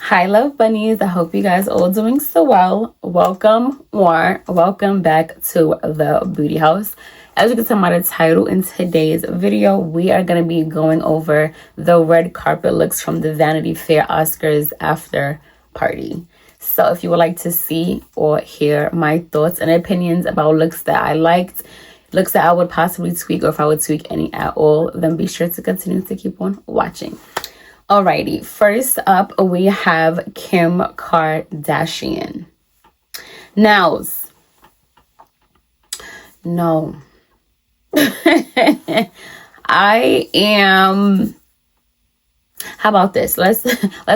Hi, love bunnies. I hope you guys all doing so well. Welcome back to the Booty House. As you can tell by the title, in today's video, we are going to be going over the red carpet looks from the Vanity Fair Oscars After Party. So if you would like to see or hear my thoughts and opinions about looks that I liked, looks that I would possibly tweak, or if I would tweak any at all, then be sure to continue to keep on watching. Alrighty, first up we have Kim Kardashian. Nows. No. I am, how about this? Let's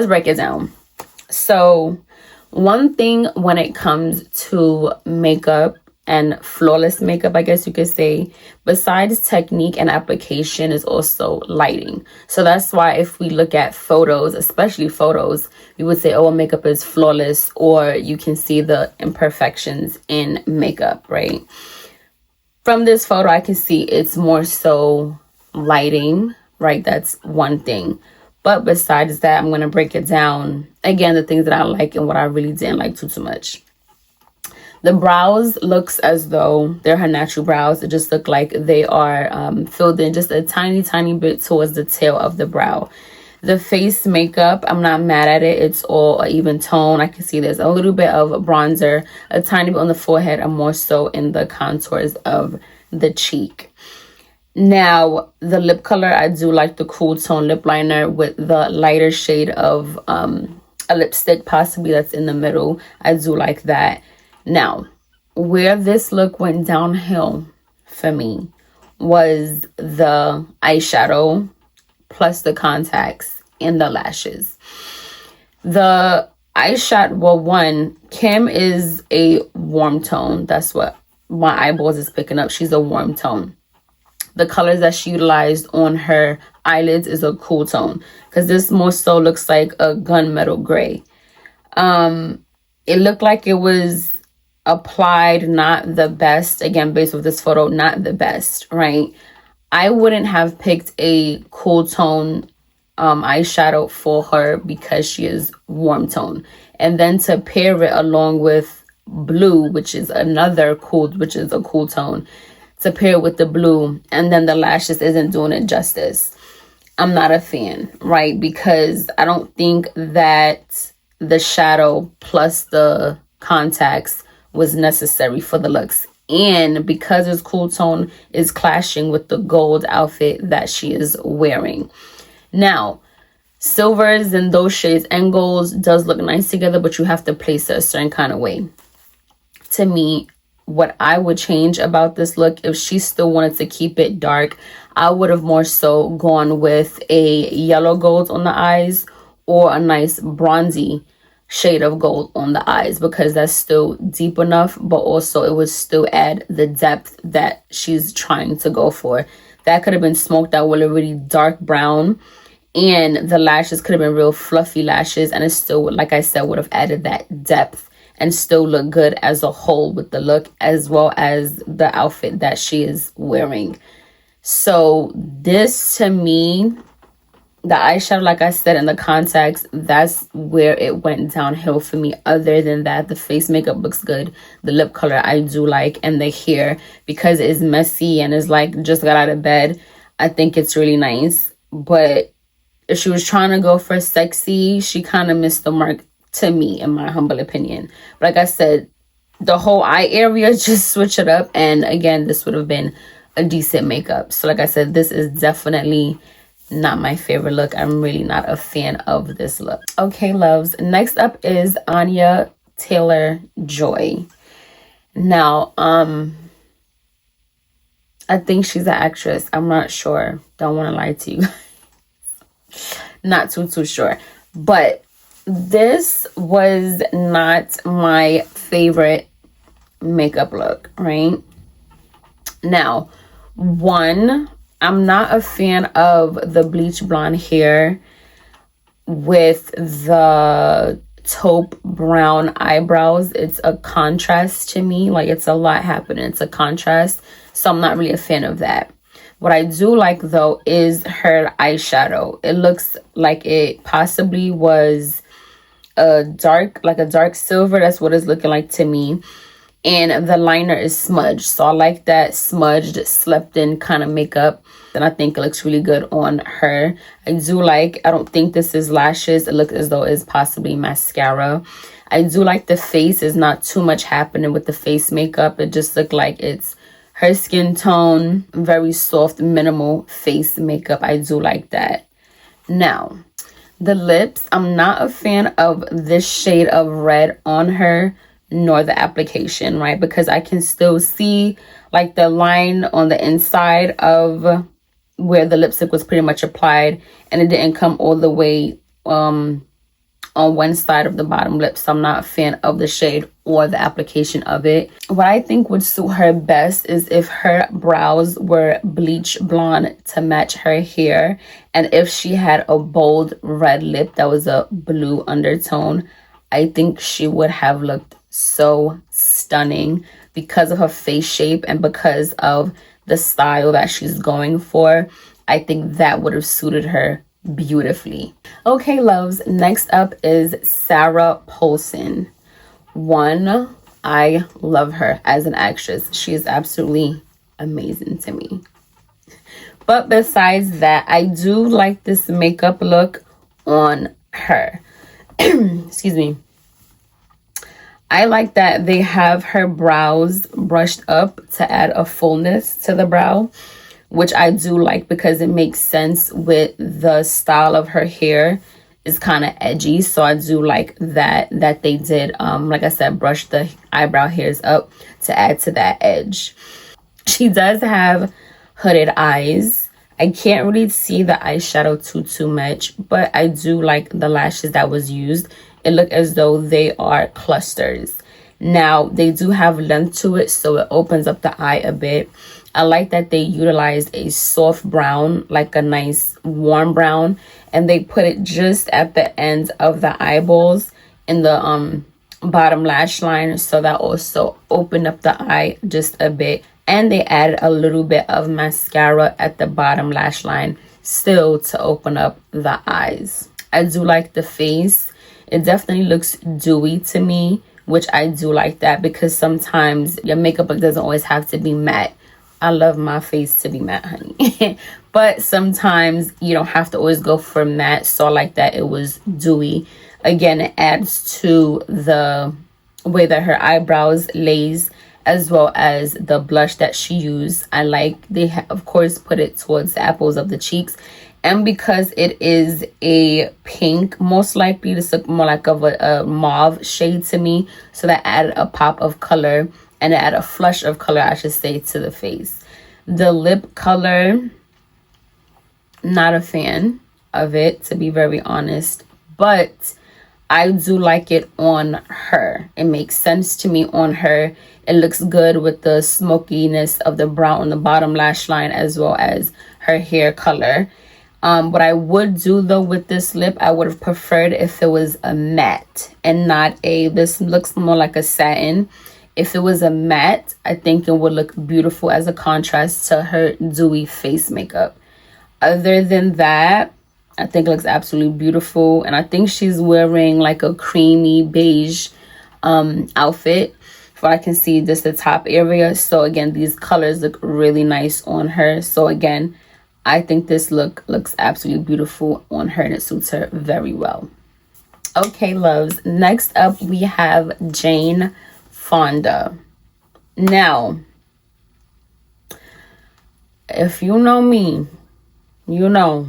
break it down. So one thing when it comes to makeup and flawless makeup, I guess you could say, besides technique and application, is also lighting. So that's why if we look at photos, especially photos, we would say, oh, makeup is flawless, or you can see the imperfections in makeup, right? From this photo, I can see it's more so lighting, right? That's one thing. But besides that, I'm going to break it down. Again, the things that I like and what I really didn't like too much. The brows looks as though they're her natural brows. It just look like they are filled in just a tiny bit towards the tail of the brow. The face makeup, I'm not mad at it. It's all an even tone. I can see there's a little bit of bronzer, a tiny bit on the forehead, and more so in the contours of the cheek. Now, the lip color, I do like the cool tone lip liner with the lighter shade of a lipstick, possibly that's in the middle. I do like that. Now, where this look went downhill for me was the eyeshadow plus the contacts and the lashes. The eyeshadow, well, one, Kim is a warm tone. That's what my eyeballs is picking up. She's a warm tone. The colors that she utilized on her eyelids is a cool tone, because this more so looks like a gunmetal gray. It looked like it was applied not the best. Again, based off this photo, not the best, right? I wouldn't have picked a cool tone eyeshadow for her because she is warm tone. And then to pair it along with blue, which is a cool tone, to pair with the blue, and then the lashes isn't doing it justice. I'm not a fan, right? Because I don't think that the shadow plus the contacts was necessary for the looks, and because his cool tone is clashing with the gold outfit that she is wearing. Now, silvers and those shades and golds does look nice together, but you have to place it a certain kind of way. To me, what I would change about this look, if she still wanted to keep it dark, I would have more so gone with a yellow gold on the eyes, or a nice bronzy shade of gold on the eyes, because that's still deep enough, but also it would still add the depth that she's trying to go for. That could have been smoked out with a really dark brown, and the lashes could have been real fluffy lashes, and it still, like I said, would have added that depth and still look good as a whole with the look, as well as the outfit that she is wearing. So this, to me, the eyeshadow, like I said, and the contacts, that's where it went downhill for me. Other than that, the face makeup looks good. The lip color I do like, and the hair, because it's messy and it's like just got out of bed, I think it's really nice. But if she was trying to go for sexy, she kind of missed the mark, to me, in my humble opinion. But like I said, the whole eye area, just switch it up, and again, this would have been a decent makeup. So like I said, this is definitely not my favorite look. I'm really not a fan of this look. Okay, loves. Next up is Anya Taylor-Joy. Now, I think she's an actress. I'm not sure. Don't want to lie to you. Not too sure. But this was not my favorite makeup look, right? Now, one, I'm not a fan of the bleach blonde hair with the taupe brown eyebrows. It's a contrast to me. Like, it's a lot happening. It's a contrast. So I'm not really a fan of that. What I do like, though, is her eyeshadow. It looks like it possibly was a dark silver. That's what it's looking like to me. And the liner is smudged, so I like that smudged, slept in kind of makeup. Then I think it looks really good on her. I don't think this is lashes. It looks as though it's possibly mascara. I do like the face. Is not too much happening with the face makeup. It just looked like it's her skin tone, very soft, minimal face makeup. I do like that. Now, the lips, I'm not a fan of this shade of red on her, nor the application, right? Because I can still see like the line on the inside of where the lipstick was pretty much applied, and it didn't come all the way on one side of the bottom lip. So I'm not a fan of the shade or the application of it. What I think would suit her best is if her brows were bleach blonde to match her hair, and if she had a bold red lip that was a blue undertone. I think she would have looked so stunning because of her face shape and because of the style that she's going for. I think that would have suited her beautifully. Okay, loves, next up is Sarah Paulson. One, I love her as an actress. She is absolutely amazing to me. But besides that, I do like this makeup look on her. Excuse me. I like that they have her brows brushed up to add a fullness to the brow, which I do like because it makes sense with the style of her hair. Is kind of edgy, so I do like that they did like I said, brush the eyebrow hairs up to add to that edge. She does have hooded eyes. I can't really see the eyeshadow too much, but I do like the lashes that was used. It looked as though they are clusters. Now, they do have length to it, so it opens up the eye a bit. I like that they utilized a soft brown, like a nice warm brown, and they put it just at the ends of the eyeballs in the bottom lash line, so that also opened up the eye just a bit. And they added a little bit of mascara at the bottom lash line, still to open up the eyes. I do like the face. It definitely looks dewy to me, which I do like that because sometimes your makeup look doesn't always have to be matte. I love my face to be matte, honey. But sometimes you don't have to always go for matte, so I like that it was dewy. Again, it adds to the way that her eyebrows lays, as well as the blush that she used. I like they of course put it towards the apples of the cheeks, and because it is a pink, most likely this look more like of a mauve shade to me, so that added a pop of color, and it added a flush of color, I should say, to the face. The lip color, not a fan of it, to be very honest, but I do like it on her. It makes sense to me on her. It looks good with the smokiness of the brown on the bottom lash line, as well as her hair color. What I would do though with this lip, I would have preferred if it was a matte and not this looks more like a satin. If it was a matte, I think it would look beautiful as a contrast to her dewy face makeup. Other than that, I think it looks absolutely beautiful. And I think she's wearing like a creamy beige outfit. If I can see just the top area. So again, these colors look really nice on her. So again, I think this look looks absolutely beautiful on her and it suits her very well. Okay, loves. Next up, we have Jane Fonda. Now, if you know me, you know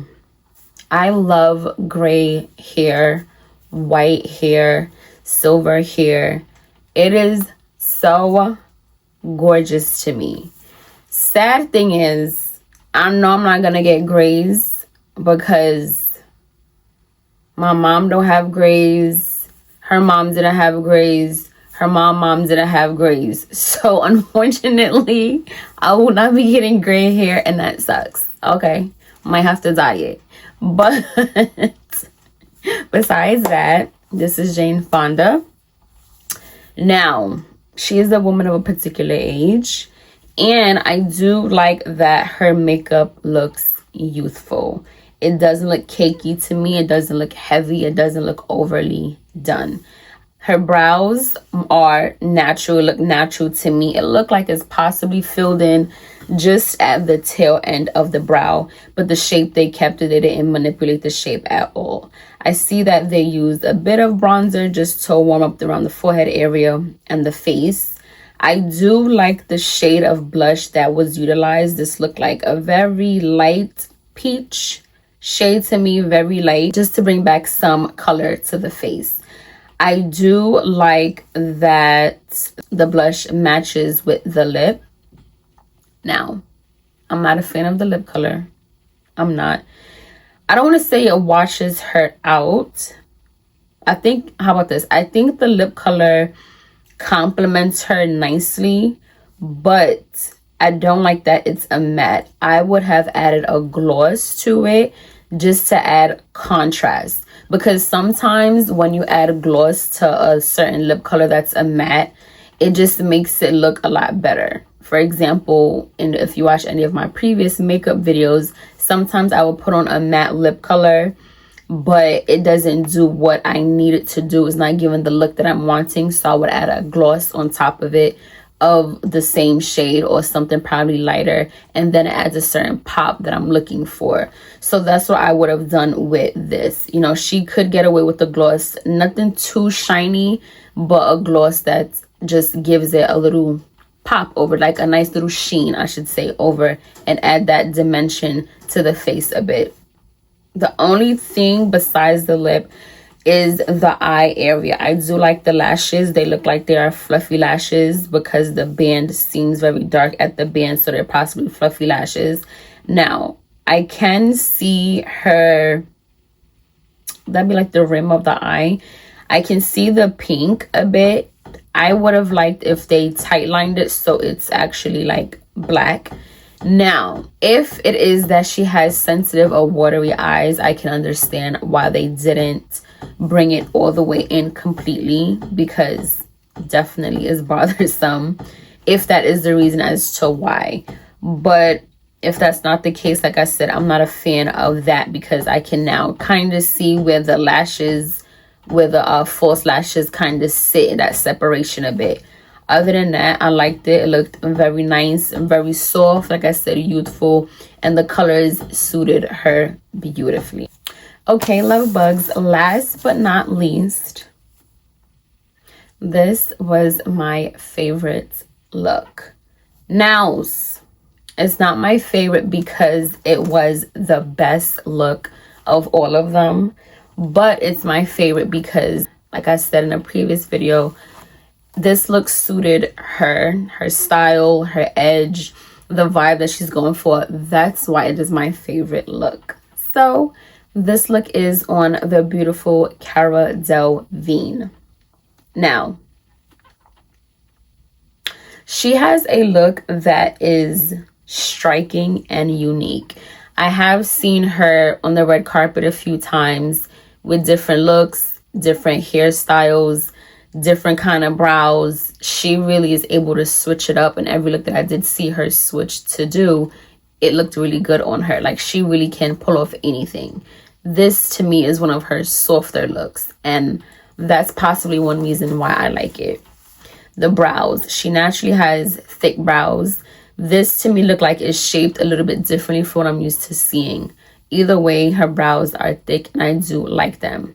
I love gray hair, white hair, silver hair. It is so gorgeous to me. Sad thing is, I know I'm not gonna get grays because my mom don't have grays. Her mom didn't have grays. Her mom didn't have grays. So unfortunately, I will not be getting gray hair, and that sucks. Okay, might have to dye it. But besides that, this is Jane Fonda. Now, she is a woman of a particular age, and I do like that her makeup looks youthful. It doesn't look cakey to me. It doesn't look heavy. It doesn't look overly done. Her brows are natural. It look natural to me. It looked like it's possibly filled in just at the tail end of the brow, but the shape they kept it. They didn't manipulate the shape at all. I see that they used a bit of bronzer just to warm up around the forehead area and the face. I do like the shade of blush that was utilized. This looked like a very light peach shade to me, very light, just to bring back some color to the face. I do like that the blush matches with the lip. Now, I'm not a fan of the lip color. I'm not. I don't want to say it washes her out. I think, how about this? I think the lip color complements her nicely, but I don't like that it's a matte. I would have added a gloss to it just to add contrast, because sometimes when you add a gloss to a certain lip color that's a matte, it just makes it look a lot better. For example, and if you watch any of my previous makeup videos, sometimes I will put on a matte lip color, but it doesn't do what I need it to do. It's not giving the look that I'm wanting, so I would add a gloss on top of it of the same shade or something probably lighter, and then it adds a certain pop that I'm looking for. So that's what I would have done with this. You know, she could get away with the gloss, nothing too shiny, but a gloss that just gives it a little pop over, like a nice little sheen, I should say, over, and add that dimension to the face a bit. The only thing besides the lip is the eye area. I do like the lashes. They look like they are fluffy lashes because the band seems very dark at the band, so they're possibly fluffy lashes. Now, I can see her, that'd be like the rim of the eye. I can see the pink a bit. I would have liked if they tightlined it so it's actually like black. Now, if it is that she has sensitive or watery eyes, I can understand why they didn't bring it all the way in completely, because definitely is bothersome if that is the reason as to why. But if that's not the case, like I said, I'm not a fan of that, because I can now kind of see where the lashes, where the false lashes kind of sit in that separation a bit. Other than that, I liked it. It looked very nice and very soft, like I said, youthful, and the colors suited her beautifully. Okay, love bugs, last but not least, this was my favorite look. Now, it's not my favorite because it was the best look of all of them, but it's my favorite because, like I said in a previous video, this look suited her style, her edge, the vibe that she's going for. That's why it is my favorite look. So this look is on the beautiful Cara Delevingne. Now, she has a look that is striking and unique. I have seen her on the red carpet a few times with different looks, different hairstyles, different kind of brows. She really is able to switch it up, and every look that I did see her switch to do, it looked really good on her. Like, she really can pull off anything. This to me is one of her softer looks, and that's possibly one reason why I like it. The brows, she naturally has thick brows. This to me look like it's shaped a little bit differently from what I'm used to seeing. Either way, her brows are thick and I do like them.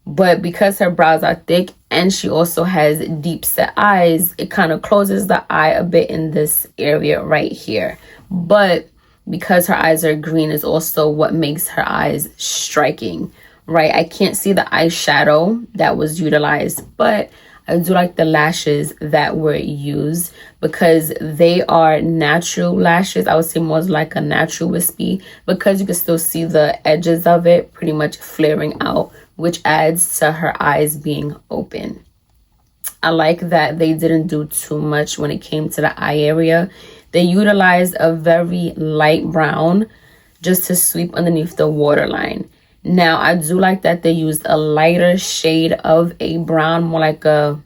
But because her brows are thick and she also has deep set eyes, it kind of closes the eye a bit in this area right here. But because her eyes are green is also what makes her eyes striking, right? I can't see the eyeshadow that was utilized, but I do like the lashes that were used because they are natural lashes. I would say more like a natural wispy, because you can still see the edges of it pretty much flaring out, which adds to her eyes being open. I like that they didn't do too much when it came to the eye area. They utilized a very light brown just to sweep underneath the waterline. Now, I do like that they used a lighter shade of a brown, more like a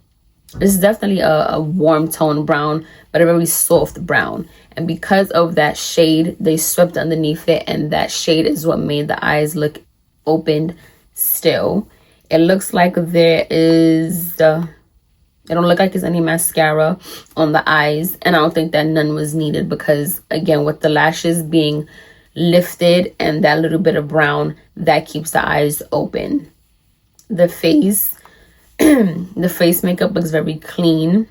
This is definitely a warm tone brown, but a very soft brown. And because of that shade, they swept underneath it, and that shade is what made the eyes look opened still. It looks like there is... it don't look like there's any mascara on the eyes, and I don't think that none was needed because, again, with the lashes being lifted and that little bit of brown, that keeps the eyes open. The face... the face makeup looks very clean,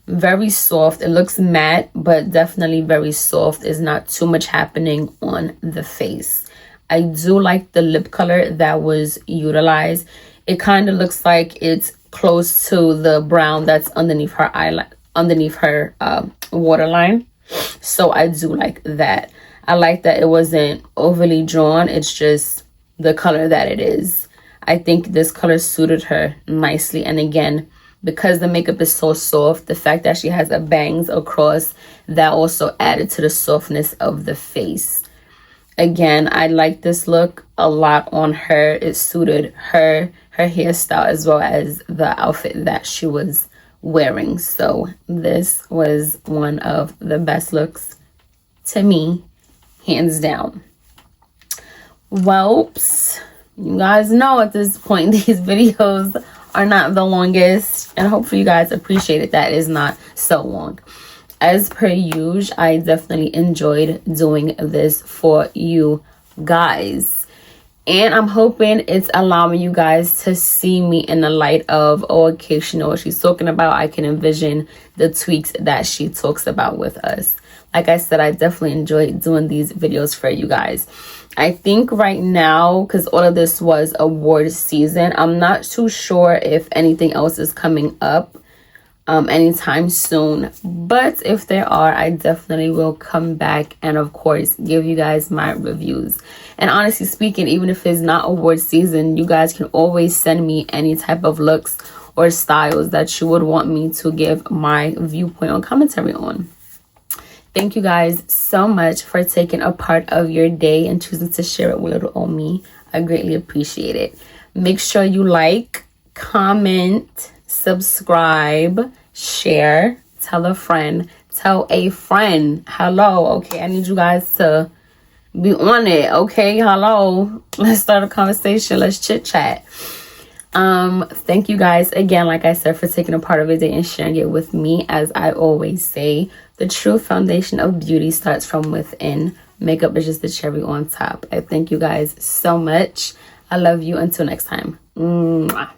very soft. It looks matte, but definitely very soft. There's not too much happening on the face. I do like the lip color that was utilized. It kind of looks like it's close to the brown that's underneath her eyelid, underneath her waterline. So I do like that. I like that it wasn't overly drawn. It's just the color that it is. I think this color suited her nicely. And again, because the makeup is so soft, the fact that she has a bangs across, that also added to the softness of the face. Again, I like this look a lot on her. It suited her hairstyle as well as the outfit that she was wearing. So this was one of the best looks to me, hands down. Whoops. You guys know at this point these videos are not the longest, and hopefully you guys appreciated that it is not so long. As per usual, I definitely enjoyed doing this for you guys, and I'm hoping it's allowing you guys to see me in the light of, oh, okay, she knows what she's talking about. I can envision the tweaks that she talks about with us. Like I said, I definitely enjoyed doing these videos for you guys. I think right now, because all of this was award season, I'm not too sure if anything else is coming up anytime soon. But if there are, I definitely will come back and, of course, give you guys my reviews. And honestly speaking, even if it's not award season, you guys can always send me any type of looks or styles that you would want me to give my viewpoint or commentary on. Thank you guys so much for taking a part of your day and choosing to share it with little old me. I greatly appreciate it. Make sure you like, comment, subscribe, share, tell a friend, tell a friend. Hello, okay, I need you guys to be on it, okay? Hello, let's start a conversation. Let's chit chat. Thank you guys again, like I said, for taking a part of your day and sharing it with me. As I always say, the true foundation of beauty starts from within. Makeup is just the cherry on top. I thank you guys so much. I love you. Until next time. Mwah.